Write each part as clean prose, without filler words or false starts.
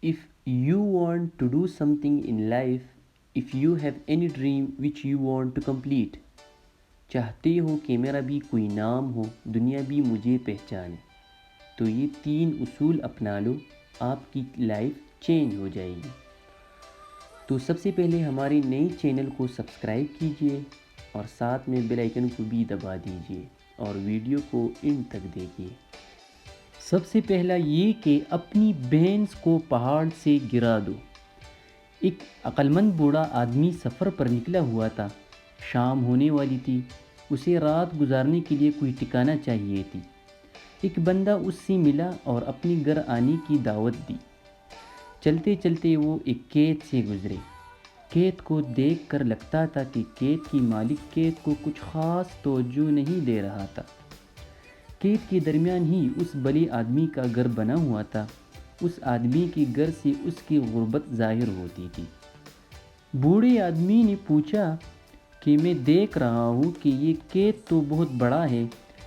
If you want to do something in life, if you have any dream which you want to complete, چاہتے ہو کہ میرا بھی کوئی نام ہو، دنیا بھی مجھے پہچانے، تو یہ 3 اصول اپنا لو، آپ کی لائف چینج ہو جائے گی۔ تو سب سے پہلے ہمارے نئے چینل کو سبسکرائب کیجئے اور ساتھ میں بیل آئیکن کو بھی دبا دیجئے اور ویڈیو کو اینڈ تک دیکھیے۔ سب سے پہلا یہ کہ اپنی بینس کو پہاڑ سے گرا دو۔ ایک عقلمند بوڑھا آدمی سفر پر نکلا ہوا تھا، شام ہونے والی تھی، اسے رات گزارنے کے لیے کوئی ٹھکانہ چاہیے تھی۔ ایک بندہ اس سے ملا اور اپنے گھر آنے کی دعوت دی۔ چلتے چلتے وہ ایک کھیت سے گزرے۔ کھیت کو دیکھ کر لگتا تھا کہ کھیت کی مالک کھیت کو کچھ خاص توجہ نہیں دے رہا تھا۔ کھیت کے درمیان ہی اس بڑے آدمی کا گھر بنا ہوا تھا۔ اس آدمی کے گھر سے اس کی غربت ظاہر ہوتی تھی۔ بوڑھے آدمی نے پوچھا کہ میں دیکھ رہا ہوں کہ یہ کھیت تو بہت بڑا ہے،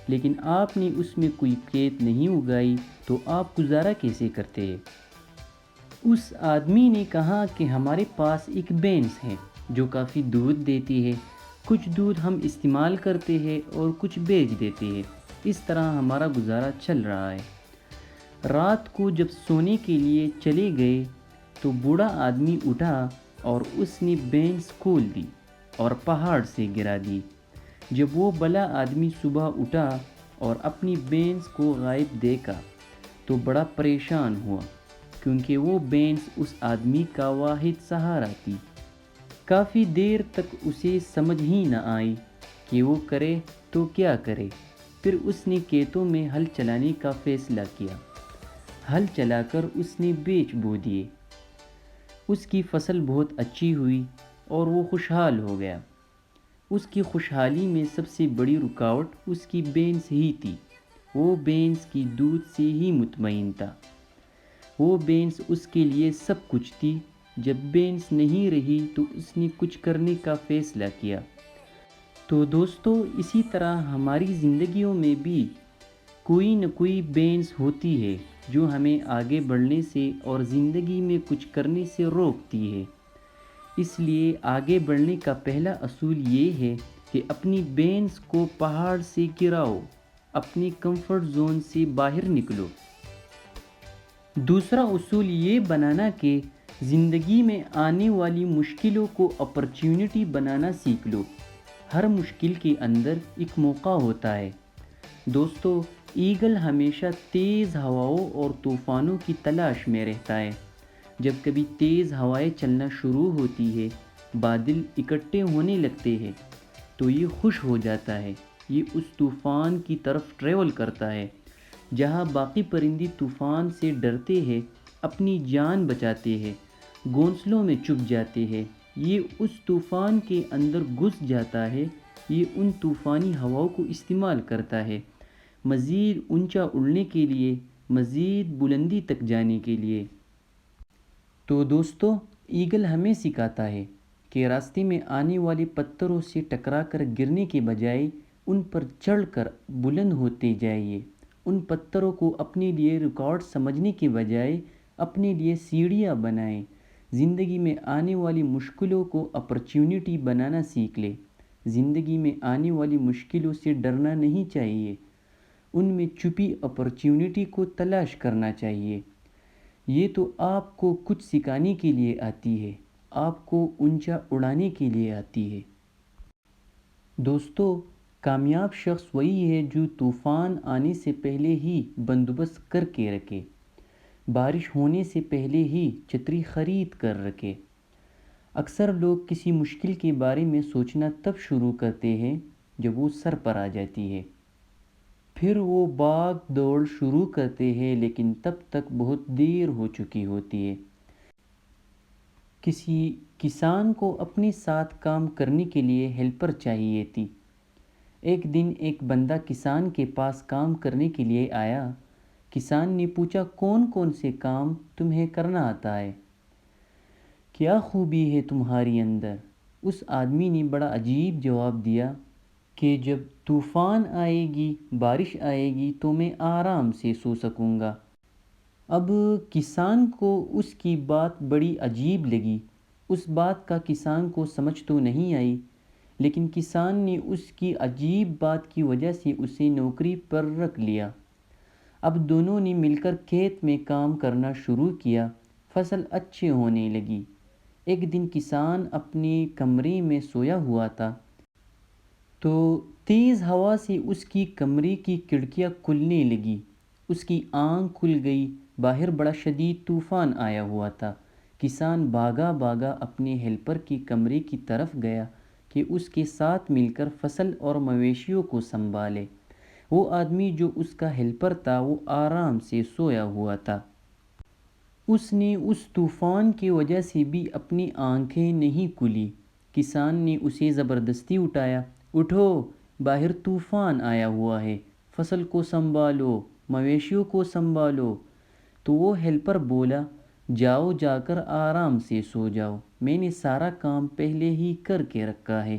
لیکن آپ نے اس میں کوئی کھیت نہیں اگائی، تو آپ گزارا کیسے کرتے ہیں؟ اس آدمی نے کہا کہ ہمارے پاس ایک بھینس ہے جو کافی دودھ دیتی ہے، کچھ دودھ ہم استعمال کرتے ہیں اور کچھ بیچ دیتے ہیں، اس طرح ہمارا گزارا چل رہا ہے۔ رات کو جب سونے کے لیے چلے گئے تو بوڑھا آدمی اٹھا اور اس نے بینس کھول دی اور پہاڑ سے گرا دی۔ جب وہ بلا آدمی صبح اٹھا اور اپنی بینس کو غائب دیکھا تو بڑا پریشان ہوا، کیونکہ وہ بینس اس آدمی کا واحد سہارا تھی۔ کافی دیر تک اسے سمجھ ہی نہ آئی کہ وہ کرے تو کیا کرے۔ پھر اس نے کھیتوں میں ہل چلانے کا فیصلہ کیا۔ ہل چلا کر اس نے بیج بو دیے۔ اس کی فصل بہت اچھی ہوئی اور وہ خوشحال ہو گیا۔ اس کی خوشحالی میں سب سے بڑی رکاوٹ اس کی بینس ہی تھی۔ وہ بینس کی دودھ سے ہی مطمئن تھا۔ وہ بینس اس کے لیے سب کچھ تھی۔ جب بینس نہیں رہی تو اس نے کچھ کرنے کا فیصلہ کیا۔ تو دوستو، اسی طرح ہماری زندگیوں میں بھی کوئی نہ کوئی بینس ہوتی ہے جو ہمیں آگے بڑھنے سے اور زندگی میں کچھ کرنے سے روکتی ہے۔ اس لیے آگے بڑھنے کا پہلا اصول یہ ہے کہ اپنی بینس کو پہاڑ سے گراؤ، اپنی کمفرٹ زون سے باہر نکلو۔ دوسرا اصول یہ بنانا کہ زندگی میں آنے والی مشکلوں کو اپرچونٹی بنانا سیکھ لو۔ ہر مشکل کے اندر ایک موقع ہوتا ہے۔ دوستو، ایگل ہمیشہ تیز ہواؤں اور طوفانوں کی تلاش میں رہتا ہے۔ جب کبھی تیز ہوائیں چلنا شروع ہوتی ہے، بادل اکٹھے ہونے لگتے ہیں، تو یہ خوش ہو جاتا ہے۔ یہ اس طوفان کی طرف ٹریول کرتا ہے جہاں باقی پرندے طوفان سے ڈرتے ہیں، اپنی جان بچاتے ہیں، گھونسلوں میں چھپ جاتے ہیں۔ یہ اس طوفان کے اندر گھس جاتا ہے۔ یہ ان طوفانی ہواؤں کو استعمال کرتا ہے مزید اونچا اڑنے کے لیے، مزید بلندی تک جانے کے لیے۔ تو دوستو، ایگل ہمیں سکھاتا ہے کہ راستے میں آنے والے پتھروں سے ٹکرا کر گرنے کے بجائے ان پر چڑھ کر بلند ہوتے جائیے۔ ان پتھروں کو اپنے لیے رکاوٹ سمجھنے کے بجائے اپنے لیے سیڑھیاں بنائیں۔ زندگی میں آنے والی مشکلوں کو اپرچونٹی بنانا سیکھ لیں۔ زندگی میں آنے والی مشکلوں سے ڈرنا نہیں چاہیے، ان میں چھپی اپرچونٹی کو تلاش کرنا چاہیے۔ یہ تو آپ کو کچھ سکھانے کے لیے آتی ہے، آپ کو اونچا اڑانے کے لیے آتی ہے۔ دوستو، کامیاب شخص وہی ہے جو طوفان آنے سے پہلے ہی بندوبست کر کے رکھے، بارش ہونے سے پہلے ہی چھتری خرید کر رکھے۔ اکثر لوگ کسی مشکل کے بارے میں سوچنا تب شروع کرتے ہیں جب وہ سر پر آ جاتی ہے۔ پھر وہ بھاگ دوڑ شروع کرتے ہیں، لیکن تب تک بہت دیر ہو چکی ہوتی ہے۔ کسی کسان کو اپنے ساتھ کام کرنے کے لیے ہیلپر چاہیے تھی۔ ایک دن ایک بندہ کسان کے پاس کام کرنے کے لیے آیا۔ کسان نے پوچھا، کون کون سے کام تمہیں کرنا آتا ہے؟ کیا خوبی ہے تمہاری اندر؟ اس آدمی نے بڑا عجیب جواب دیا، کہ جب طوفان آئے گی، بارش آئے گی تو میں آرام سے سو سکوں گا۔ اب کسان کو اس کی بات بڑی عجیب لگی۔ اس بات کا کسان کو سمجھ تو نہیں آئی، لیکن کسان نے اس کی عجیب بات کی وجہ سے اسے نوکری پر رکھ لیا۔ اب دونوں نے مل کر کھیت میں کام کرنا شروع کیا۔ فصل اچھے ہونے لگی۔ ایک دن کسان اپنے کمرے میں سویا ہوا تھا، تو تیز ہوا سے اس کی کمرے کی کھڑکیاں کھلنے لگی۔ اس کی آنکھ کھل گئی۔ باہر بڑا شدید طوفان آیا ہوا تھا۔ کسان بھاگا بھاگا اپنے ہیلپر کے کمرے کی طرف گیا کہ اس کے ساتھ مل کر فصل اور مویشیوں کو سنبھالے۔ وہ آدمی جو اس کا ہیلپر تھا وہ آرام سے سویا ہوا تھا۔ اس نے اس طوفان کی وجہ سے بھی اپنی آنکھیں نہیں کھولی۔ کسان نے اسے زبردستی اٹھایا، اٹھو، باہر طوفان آیا ہوا ہے، فصل کو سنبھالو، مویشیوں کو سنبھالو۔ تو وہ ہیلپر بولا، جاؤ جا کر آرام سے سو جاؤ، میں نے سارا کام پہلے ہی کر کے رکھا ہے،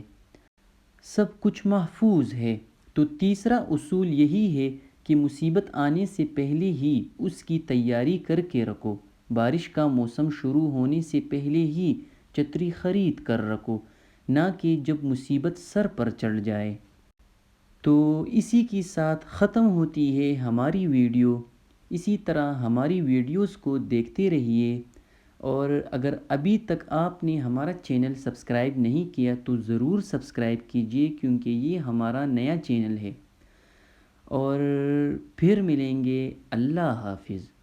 سب کچھ محفوظ ہے۔ تو تیسرا اصول یہی ہے کہ مصیبت آنے سے پہلے ہی اس کی تیاری کر کے رکھو۔ بارش کا موسم شروع ہونے سے پہلے ہی چھتری خرید کر رکھو، نہ کہ جب مصیبت سر پر چڑھ جائے۔ تو اسی کے ساتھ ختم ہوتی ہے ہماری ویڈیو۔ اسی طرح ہماری ویڈیوز کو دیکھتے رہیے، اور اگر ابھی تک آپ نے ہمارا چینل سبسکرائب نہیں کیا تو ضرور سبسکرائب کیجئے، کیونکہ یہ ہمارا نیا چینل ہے۔ اور پھر ملیں گے۔ اللہ حافظ۔